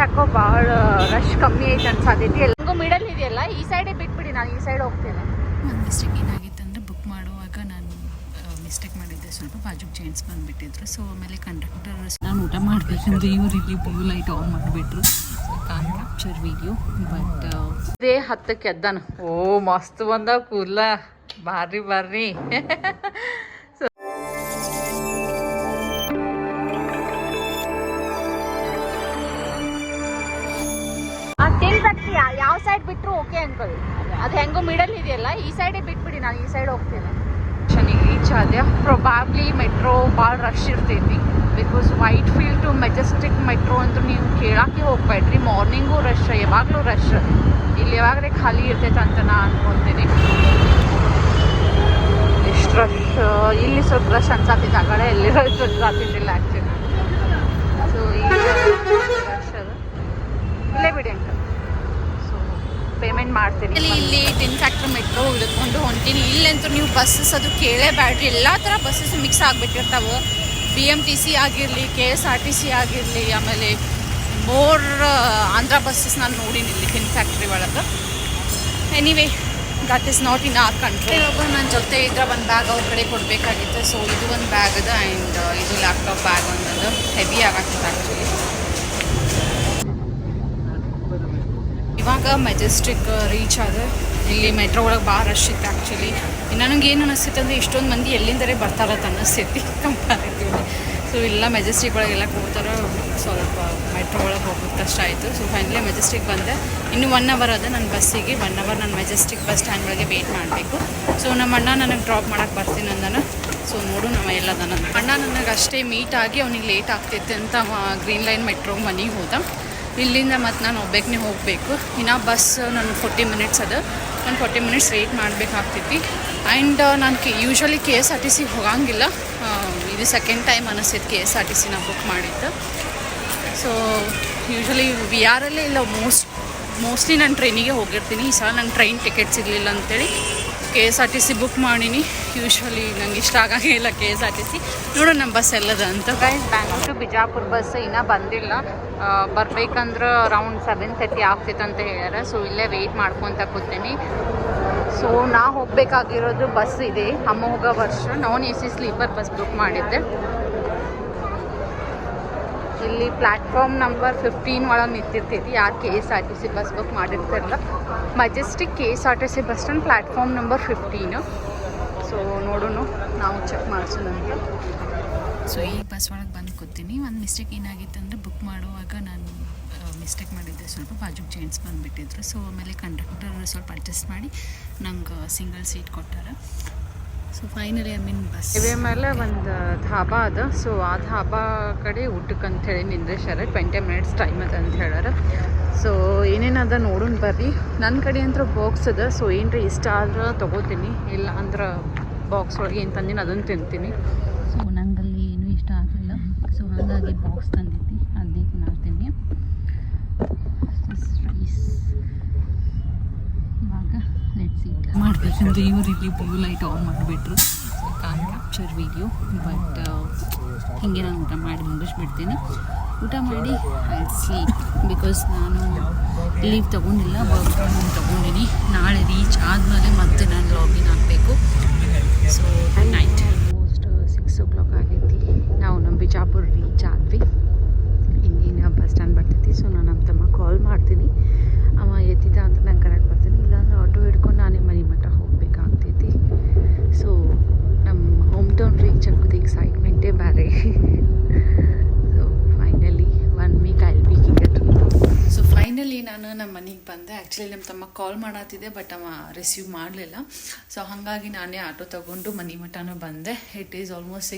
ಯಾಕೋ ಭಾಳ ರಶ್ ಕಮ್ಮಿ ಐತೆ ಅನ್ಸಾತೈತಿ. ಎಲ್ಲಂಗೂ ಮಿಡಲ್ ಇದೆಯಲ್ಲ, ಈ ಸೈಡೇ ಬಿಟ್ಬಿಡಿ, ನಾನು ಈ ಸೈಡ್ ಹೋಗ್ತೇನೆ. ಒಂದು ಮಿಸ್ಟೇಕ್ ಏನಾಗಿತ್ತು ಅಂದರೆ ಬುಕ್ ಮಾಡುವಾಗ ನಾನು ಮಿಸ್ಟೇಕ್ ಮಾಡಿದ್ದೆ, ಸ್ವಲ್ಪ ಬಾಜುಗೆ ಜೆಂಟ್ಸ್ ಬಂದುಬಿಟ್ಟಿದ್ರು. ಸೊ ಆಮೇಲೆ ಕಂಡಕ್ಟರ್ ನಾನು ಊಟ ಮಾಡಬೇಕಂದ್ರೆ ಇವ್ರು ಇಲ್ಲಿ ಬ್ಲೂ ಲೈಟ್ ಆನ್ ಮಾಡಿಬಿಟ್ರು. ಕಾನ್ ಕ್ಯಾಪ್ಚರ್ ವಿಡಿಯೋ ಬಟ್ ಇದೇ 10ಕ್ಕೆ ಎದ್ದಾನ. ಓ ಮಸ್ತ್ ಬಂದ ಕೂದಲ, ಬಾರಿ ಬಾರಿ. ಯಾವ ಸೈಡ್ ಬಿಟ್ಟರು ಓಕೆ ಅಂಕಲ್, ಅದು ಹೆಂಗೋ ಮಿಡಲ್ ಇದೆಯಲ್ಲ, ಈ ಸೈಡೇ ಬಿಟ್ಬಿಡಿ, ನಾನು ಈ ಸೈಡ್ ಹೋಗ್ತೇನೆ. ಸ್ಟೇಷನಿಗೆ ರೀಚ್ ಆದ್ಯಾ. ಪ್ರೊಬಾಬ್ಲಿ ಮೆಟ್ರೋ ಭಾಳ ರಶ್ ಇರ್ತೈತಿ. Because Whitefield to Majestic metro ಅಂತೂ ನೀವು ಕೇಳಕ್ಕೆ ಹೋಗ್ಬೇಡ್ರಿ. ಮಾರ್ನಿಂಗು ರಶ್, ಯಾವಾಗಲೂ ರಶ್. ಇಲ್ಲಿ ಯಾವಾಗಲೇ ಖಾಲಿ ಇರ್ತೈತೆ ಅಂತ ನಾನು ಅನ್ಕೊತೀನಿ. ಎಷ್ಟು ರಶ್, ಇಲ್ಲಿ ಸ್ವಲ್ಪ ರಶ್ ಅನ್ಸಾತಿತ್ತು, ಆ ಕಡೆ ಎಲ್ಲಿ ರಶ್ ಅನ್ಸಾತಿದ್ದಿಲ್ಲ ಆ್ಯಕ್ಚುಲಿ. ಸೊ ಈಗ ರಶ್ ಅದು ಇಲ್ಲೇ ಬಿಡಿ ಅಂಕಲ್. ಪೇಮೆಂಟ್ ಮಾಡ್ತೀನಿ. ಇಲ್ಲಿ ಟಿನ್ ಫ್ಯಾಕ್ಟ್ರಿ ಮೆಟ್ರೋ ಇಳಿದುಕೊಂಡು ಹೊಂಟೀನಿ. ಇಲ್ಲಂತೂ ನೀವು ಬಸ್ಸಸ್ ಅದು ಕೇಳೇಬೇಡ್ರಿ, ಎಲ್ಲ ಥರ ಬಸ್ಸಸ್ ಮಿಕ್ಸ್ ಆಗಿಬಿಟ್ಟಿರ್ತಾವೆ. BMTC ಆಗಿರಲಿ, KSRTC ಆಗಿರಲಿ, ಆಮೇಲೆ ಮೋರ್ ಆಂಧ್ರ ಬಸ್ಸಸ್ ನಾನು ನೋಡೀನಿ ಇಲ್ಲಿ ಟಿನ್ ಫ್ಯಾಕ್ಟ್ರಿ ಒಳಗೆ. Anyway that is not in our control. ಒಬ್ಬರು ನನ್ನ ಜೊತೆ ಇದ್ರೆ ಒಂದು ಬ್ಯಾಗ್ ಅವ್ರ ಕಡೆ ಕೊಡಬೇಕಾಗಿತ್ತು. ಸೊ ಇದು ಒಂದು ಬ್ಯಾಗ್ ಅದ ಆ್ಯಂಡ್ ಇದು ಲ್ಯಾಪ್ಟಾಪ್ ಬ್ಯಾಗ್ ಒಂದದು ಹೆವಿ ಆಗಾಗ್ತದೆ ಆ್ಯಕ್ಚುಲಿ. ಇವಾಗ ಮೆಜೆಸ್ಟಿಕ್ ರೀಚ್ ಆದ. ಇಲ್ಲಿ ಮೆಟ್ರೋ ಒಳಗೆ ಭಾಳ ರಶ್ ಇತ್ತು ಆ್ಯಕ್ಚುಲಿ. ನನಗೆ ಏನು ಅನಿಸ್ತೈತೆ ಅಂದರೆ ಇಷ್ಟೊಂದು ಮಂದಿ ಎಲ್ಲಿಂದರೆ ಬರ್ತಾರತ್ತ ಅನ್ನಿಸ್ತೈತಿ ಕಂಪ್ಯಾರಿಟಿವ್ಲಿ. ಸೊ ಇಲ್ಲ ಮೆಜೆಸ್ಟಿಕ್ ಒಳಗೆಲ್ಲ ಕೂಡ್ತಾರೆ, ಸ್ವಲ್ಪ ಮೆಟ್ರೋ ಒಳಗೆ ಹೋಗೋದು ಕಷ್ಟ ಆಯಿತು. ಸೊ ಫೈನಲಿ ಮೆಜೆಸ್ಟಿಕ್ ಬಂದೆ. ಇನ್ನೂ 1 ಅವರ್ ಅದ ನನ್ನ ಬಸ್ಸಿಗೆ. 1 ಅವರ್ ನಾನು ಮೆಜೆಸ್ಟಿಕ್ ಬಸ್ ಸ್ಟ್ಯಾಂಡ್ ಒಳಗೆ ವೇಟ್ ಮಾಡಬೇಕು. ಸೊ ನಮ್ಮ ಅಣ್ಣ ನನಗೆ ಡ್ರಾಪ್ ಮಾಡೋಕ್ಕೆ ಬರ್ತೀನಿ ಅಂದನು. ಸೊ ನೋಡು ನಮ್ಮ ಎಲ್ಲದನ ಅಣ್ಣ ನನಗೆ ಅಷ್ಟೇ ಮೀಟ್ ಆಗಿ ಅವ್ನಿಗೆ ಲೇಟ್ ಆಗ್ತೈತೆ ಅಂತ ಗ್ರೀನ್ ಲೈನ್ ಮೆಟ್ರೋ ಮನೆಗೆ ಹೋದ. ಇಲ್ಲಿಂದ ಮತ್ತು ನಾನು ಒಬ್ಬನೇ ಹೋಗಬೇಕು. ಇನ್ನು ಬಸ್ ನಾನು 40 ಮಿನಿಟ್ಸ್ ಅದ. ನಾನು 40 ಮಿನಿಟ್ಸ್ ವೇಟ್ ಮಾಡಬೇಕಾಗ್ತೈತಿ. ಆ್ಯಂಡ್ ನಾನು ಯೂಶ್ವಲಿ KSRTC ಹೋಗಂಗಿಲ್ಲ. ಇದು ಸೆಕೆಂಡ್ ಟೈಮ್ ಅನ್ನಿಸ್ತೈತೆ KSRTC ನಾನು ಬುಕ್ ಮಾಡಿದ್ದು. ಸೊ ಯೂಶ್ವಲಿ VR ಅಲ್ಲೇ ಇಲ್ಲ, ಮೋಸ್ಟ್ಲಿ ನಾನು ಟ್ರೈನಿಗೆ ಹೋಗಿರ್ತೀನಿ. ಈ ಸಲ ನಂಗೆ ಟ್ರೈನ್ ಟಿಕೆಟ್ ಸಿಗಲಿಲ್ಲ ಅಂತೇಳಿ KSRTC ಬುಕ್ ಮಾಡೀನಿ. ಯೂಶ್ವಲಿ ನಂಗೆ ಇಷ್ಟ ಆಗಂಗಿಲ್ಲ KSRTC. ನೋಡೋಣ ನಮ್ಮ ಬಸ್ ಎಲ್ಲದ ಅಂತ. Guys, Bangalore to Bijapur bus ಇನ್ನೂ ಬಂದಿಲ್ಲ. ಬರ್ಬೇಕಂದ್ರೆ ಅರೌಂಡ್ 7:30 ಆಗ್ತೈತೆ ಅಂತ ಹೇಳ್ಯಾರ. ಸೊ ಇಲ್ಲೇ ವೆಯ್ಟ್ ಮಾಡ್ಕೊತ ಕೂತೀನಿ. ಸೊ ನಾ ಹೋಗಬೇಕಾಗಿರೋದು ಬಸ್ ಇದೆ, ಅಮೋಘ ವರ್ಷ ನಾನ್ AC ಸ್ಲೀಪರ್ ಬಸ್ ಬುಕ್ ಮಾಡಿದ್ದೆ. ಇಲ್ಲಿ ಪ್ಲ್ಯಾಟ್ಫಾರ್ಮ್ ನಂಬರ್ 15 ಒಳಗೆ ನಿಂತಿರ್ತೈತಿ. ಯಾರು KSRTC ಬಸ್ ಬುಕ್ ಮಾಡಿರ್ತಾರಲ್ಲ, Majestic KSRTC bus stand platform number 15. So ನೋಡೋಣ, ನಾವು ಚೆಕ್ ಮಾಡಿಸೋಣ ಅಂತ. ಸೊ ಈ ಬಸ್ ಒಳಗೆ ಬಂದು ಕೂತೀನಿ. ಒಂದು ಮಿಸ್ಟೇಕ್ ಏನಾಗಿತ್ತು ಅಂದರೆ ಬುಕ್ ಮಾಡುವಾಗ ನಾನು ಮಿಸ್ಟೇಕ್ ಮಾಡಿದ್ದೆ, ಸ್ವಲ್ಪ ಬಾಜುಗೆ ಜೆಂಟ್ಸ್ ಬಂದುಬಿಟ್ಟಿದ್ರು. ಸೊ ಆಮೇಲೆ ಕಂಡಕ್ಟರ್ ಸ್ವಲ್ಪ ಅಡ್ಜಸ್ಟ್ ಮಾಡಿ ನಂಗೆ ಸಿಂಗಲ್ ಸೀಟ್ ಕೊಟ್ಟಾರ. ಸೊ ಫೈನಲಿ ಬಸ್ ಇವೆ ಮೇಲೆ ಒಂದು ಧಾಬಾ ಅದ. ಸೊ ಆ ಧಾಬಾ ಕಡೆ ಊಟಕ್ಕೆ ಅಂಥೇಳಿ ನಿಂದ್ರೇಶಾರ. 20 ಮಿನಿಟ್ಸ್ ಟೈಮ್ ಅದ ಅಂತ ಹೇಳ್ಯಾರ. ಸೊ ಏನೇನದ ನೋಡೋಣ ಬರ್ರಿ. ನನ್ನ ಕಡೆ ಅಂತ ಬಾಕ್ಸ್ ಅದ. ಸೊ ಏನರ ಇಷ್ಟ ಆದ್ರೆ ತೊಗೋತೀನಿ, ಇಲ್ಲ ಅಂದ್ರೆ ಬಾಕ್ಸ್ ಒಳಗೆ ಏನು ತಂದಿನಿ ಅದನ್ನು ತಿಂತೀನಿ. ಸೊ ನಂಗಲ್ಲಿ ಏನೂ ಇಷ್ಟ ಆಗಲಿಲ್ಲ. ಸೊ ಹಾಗಾಗಿ ಬಾಕ್ಸ್ ತಂದಿದ್ದೆ, ಅದನ್ನೇ ತಿನ್ನಾಡ್ತೀನಿ. ರೈಸ್ ಇವಾಗ ಲೆಟ್ಸ್ ಈಟ್ ಮಾಡಬೇಕಂದ್ರೆ ಇವ್ರು ಇಲ್ಲಿ ಬ್ಲೂ ಲೈಟ್ ಆನ್ ಮಾಡಿಬಿಟ್ರು. ಕಾನ್ ಕ್ಯಾಪ್ಚರ್ ವಿಡಿಯೋ ಬಟ್ ಹೀಗೆ ನಾನು ಊಟ ಮಾಡಿ ಮುಗಿಸ್ಬಿಡ್ತೀನಿ. ಊಟ ಮಾಡಿ ಐ ಸ್ಲೀಪ್. ಬಿಕಾಸ್ ನಾನು ಲೀವ್ ತೊಗೊಂಡಿಲ್ಲ, ವರ್ಕ್ ಫ್ರಮ್ ತೊಗೊಂಡಿನಿ. ನಾಳೆ ರೀಚ್ ಆದಮೇಲೆ ಮತ್ತೆ ನಾನು ಲಾಗಿನ್ ಆಗಬೇಕು. ಸೊ ನೈಟ್ ಆಲ್ಮೋಸ್ಟ್ 6 o'clock ಆಗೈತಿ. ನಾವು ನಮ್ಮ ಬಿಜಾಪುರ ರೀಚ್ ಆದ್ವಿ. ಇಂದಿನ ಬಸ್ ಸ್ಟ್ಯಾಂಡ್ ಬರ್ತೈತಿ. ಸೊ ನಾನು ನಮ್ಮ ತಮ್ಮ ಕಾಲ್ ಮಾಡ್ತೀನಿ. ಅವ ಎತ್ತಿದ್ದ ಅಂತ ನಂಗೆ ಕರೆಕ್ಟ್ ಬರ್ತೀನಿ, ಇಲ್ಲಾಂದ್ರೆ ಆಟೋ ಹಿಡ್ಕೊಂಡು ನಾನೇ ಮನೆ ಮಟ್ಟ ಹೋಗ್ಬೇಕಾಗ್ತೈತಿ. ಸೊ ನಮ್ಮ ಹೋಮ್ ಟೌನ್ ರೀಚ್ ಆಗೋದು ಎಕ್ಸೈಟ್ಮೆಂಟೇ ಬೇರೆ. So finally 1 week I will be here. So finally ನಾನು ನಮ್ಮ ಮನೆಗೆ ಬಂದೆ. ಆ್ಯಕ್ಚುಲಿ ನಮ್ಮ ತಮ್ಮ ಕಾಲ್ ಮಾಡತ್ತಿದ್ದೆ, ಬಟ್ ಅವ ರಿಸೀವ್ ಮಾಡಲಿಲ್ಲ. ಸೊ ಹಾಗಾಗಿ ನಾನೇ ಆಟೋ ತೊಗೊಂಡು ಮನೆ ಮಟ್ಟನೂ ಬಂದೆ. ಇಟ್ ಈಸ್ ಆಲ್ಮೋಸ್ಟ್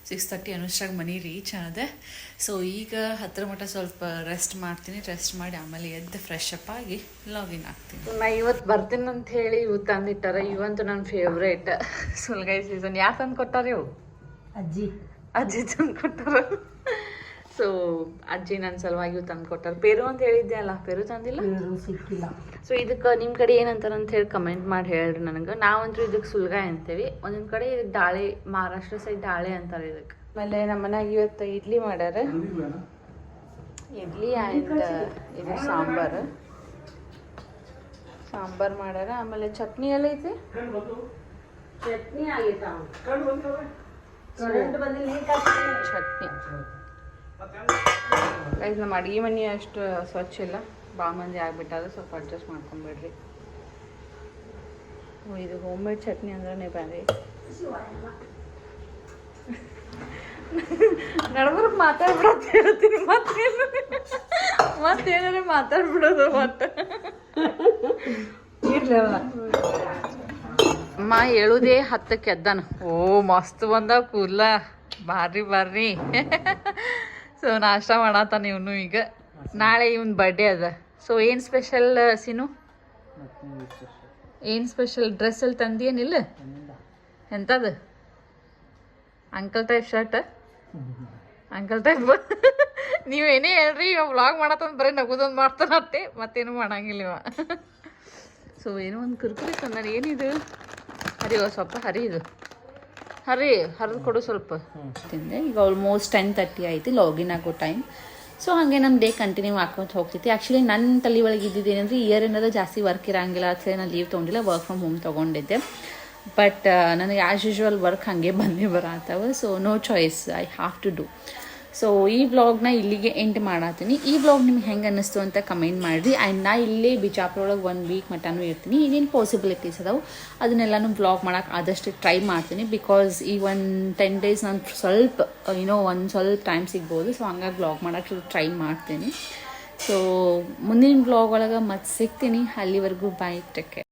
6:30 ಅನ್ನೋಷ್ಟ್ರಾಗ ಮನೆ ರೀಚ್ ಆದೆ. ಸೊ ಈಗ ಹತ್ತಿರ ಮಟ್ಟ ಸ್ವಲ್ಪ ರೆಸ್ಟ್ ಮಾಡ್ತೀನಿ. ರೆಸ್ಟ್ ಮಾಡಿ ಆಮೇಲೆ ಎದ್ದು ಫ್ರೆಶ್ ಅಪ್ ಆಗಿ ಲಾಗಿನ್ ಆಗ್ತೀನಿ. ನಾ ಇವತ್ತು ಬರ್ತೀನಿ ಅಂತ ಹೇಳಿ ಇವು ತಂದಿಟ್ಟಾರ. ಇವಂತೂ ನನ್ನ ಫೇವ್ರೇಟ್ ಸುಲ್ಗಾಯಿ ಸೀಸನ್. ಯಾರು ತಂದು ಕೊಟ್ಟಾರ ಇವು? ಅಜ್ಜಿ ತಂದು ಕೊಟ್ಟಾರ. ಸೊ ಅಜ್ಜಿ ನನ್ನ ಸಲುವಾಗಿ ಇವು ತಂದು ಕೊಟ್ಟಾರ. ಪೇರು ಅಂತ ಹೇಳಿದ್ದೆ ಅಲ್ಲ, ಪೇರು ತಂದಿಲ್ಲ, ಸಿಕ್ಕಿಲ್ಲ. ಸೊ ಇದಕ್ಕೆ ನಿಮ್ಮ ಕಡೆ ಏನಂತಾರ ಅಂತ ಹೇಳಿ ಕಮೆಂಟ್ ಮಾಡಿ ಹೇಳ್ರಿ ನನಗೆ. ನಾವಂತೂ ಇದಕ್ಕೆ ಸುಲ್ಗಾಯಿ ಅಂತೇವಿ. ಒಂದೊಂದು ಕಡೆ ಇದಕ್ಕೆ ದಾಳೆ, ಮಹಾರಾಷ್ಟ್ರ ಸೈಡ್ ದಾಳೆ ಅಂತಾರೆ ಇದಕ್ಕೆ. ಆಮೇಲೆ ನಮ್ಮ ಮನ್ಯಾಗ ಇವತ್ತು ಇಡ್ಲಿ ಮಾಡ್ಯಾರ. ಇಡ್ಲಿ ಆ್ಯಂಡ್ ಇದು ಸಾಂಬಾರು ಮಾಡ್ಯಾರ. ಆಮೇಲೆ ಚಟ್ನಿ ಎಲ್ಲ ಐತಿ. ಚಟ್ನಿ ಆಗೈತಾ ಚಟ್ನಿ ಗೈಸ್, ನಮ್ಮ ಅಡುಗೆ ಮನೆ ಅಷ್ಟು ಸ್ವಚ್ಛ ಇಲ್ಲ, ಭಾಳ ಮಂದಿ ಆಗ್ಬಿಟ್ಟಾದ್ರೆ ಸ್ವಲ್ಪ ಅಡ್ಜಸ್ಟ್ ಮಾಡ್ಕೊಂಬಿಡ್ರಿ. ಇದು ಹೋಮ್ ಮೇಡ್ ಚಟ್ನಿ ಅಂದ್ರೆ ಬೇರೆ. ನಡ್ಬರ್ಕ್ ಮಾತಾಡ್ಬಿಡೋದು ಹೇಳ್ತೀನಿ, ಮತ್ತೇನಾದ್ರೆ ಮಾತಾಡ್ಬಿಡೋದು. ಮತ್ತೆ ಅಮ್ಮ ಹೇಳುದೇ 10ಕ್ಕೆ ಎದ್ದಾನ. ಓ ಮಸ್ತ್ ಬಂದ ಕೂದ್ಲ, ಬಾರ್ರಿ. ಸೊ ನಾಷ್ಟ ಮಾಡತ್ತಾನ ಇವನು. ಈಗ ನಾಳೆ ಇವನ್ ಬರ್ಡೇ ಅದ. ಸೊ ಏನು ಸ್ಪೆಷಲ್ ಸೀನು? ಏನು ಸ್ಪೆಷಲ್? ಡ್ರೆಸ್ಸಲ್ಲಿ ತಂದೇನಿಲ್ಲ? ಎಂಥದ್ದು? Uncle type shirt, uncle type. ನೀವೇನೇ ಹೇಳ್ರಿ, ಇವಾಗ ವ್ಲಾಗ್ ಮಾಡತ್ತಂದು ಬರೀ ನಗೋದೊಂದು ಮಾಡ್ತಾನತ್ತೆ, ಮತ್ತೇನು ಮಾಡಂಗಿಲ್ಲ ಇವ. ಸೊ ಏನೋ ಒಂದು ಕುರ್ಕುರಿ ತಂದಾನೆ. ಏನಿದು? ಹರಿ ಸ್ವಲ್ಪ ಇದು ಹರಿದು ಕೊಡು ಸ್ವಲ್ಪ. ತಿಂದೆ. ಈಗ ಆಲ್ಮೋಸ್ಟ್ 10:30 ಆಯ್ತು, ಲಾಗಿನ್ ಆಗೋ ಟೈಮ್. ಸೊ ಹಾಗೆ ನಮ್ಮ ಡೇ ಕಂಟಿನ್ಯೂ ಹಾಕೊಂಡು ಹೋಗ್ತೈತಿ. ಆ್ಯಕ್ಚುಲಿ ನನ್ನ ತಲೆ ಒಳಗೆ ಇದ್ದಿದ್ದೇನೆಂದರೆ ಇಯರ್ ಏನಾದ್ರು ಜಾಸ್ತಿ ವರ್ಕ್ ಇರೋಂಗಿಲ್ಲ, ಅಥವಾ ನಾನು ಲೀವ್ ತೊಗೊಂಡಿಲ್ಲ, ವರ್ಕ್ ಫ್ರಮ್ ಹೋಮ್ ತೊಗೊಂಡಿದ್ದೆ. ಬಟ್ ನನಗೆ ಆ್ಯಸ್ ಯೂಶ್ವಲ್ ವರ್ಕ್ ಹಾಗೆ ಬರತ್ತವ. So no choice, I have to do. ಸೊ ಈ ವ್ಲಾಗ್ನ ಇಲ್ಲಿಗೆ ಎಂಡ್ ಮಾಡತ್ತೀನಿ. ಈ ವ್ಲಾಗ್ ನಿಮ್ಗೆ ಹೆಂಗೆ ಅನ್ನಿಸ್ತು ಅಂತ ಕಮೆಂಟ್ ಮಾಡಿರಿ. ಆ್ಯಂಡ್ ನಾ ಇಲ್ಲೇ ಬಿಜಾಪುರ ಒಳಗೆ 1 ವೀಕ್ ಮಟನೂ ಇರ್ತೀನಿ. ಏನೇನು ಪಾಸಿಬಿಲಿಟೀಸ್ ಅದಾವೆ ಅದನ್ನೆಲ್ಲನೂ ವ್ಲಾಗ್ ಮಾಡೋಕೆ ಆದಷ್ಟು ಟ್ರೈ ಮಾಡ್ತೀನಿ. ಬಿಕಾಸ್ ಈ 10 ಡೇಸ್ ನಾನು ಸ್ವಲ್ಪ ಸ್ವಲ್ಪ ಟೈಮ್ ಸಿಗ್ಬೋದು. ಸೊ ಹಂಗಾಗಿ ವ್ಲಾಗ್ ಮಾಡೋಕ್ಕೆ ಟ್ರೈ ಮಾಡ್ತೀನಿ. ಸೊ ಮುಂದಿನ ವ್ಲಾಗ್ ಒಳಗೆ ಮತ್ತೆ ಸಿಗ್ತೀನಿ. ಅಲ್ಲಿವರೆಗೂ ಬಾಯ್, ಟೇಕ್ ಕೇರ್.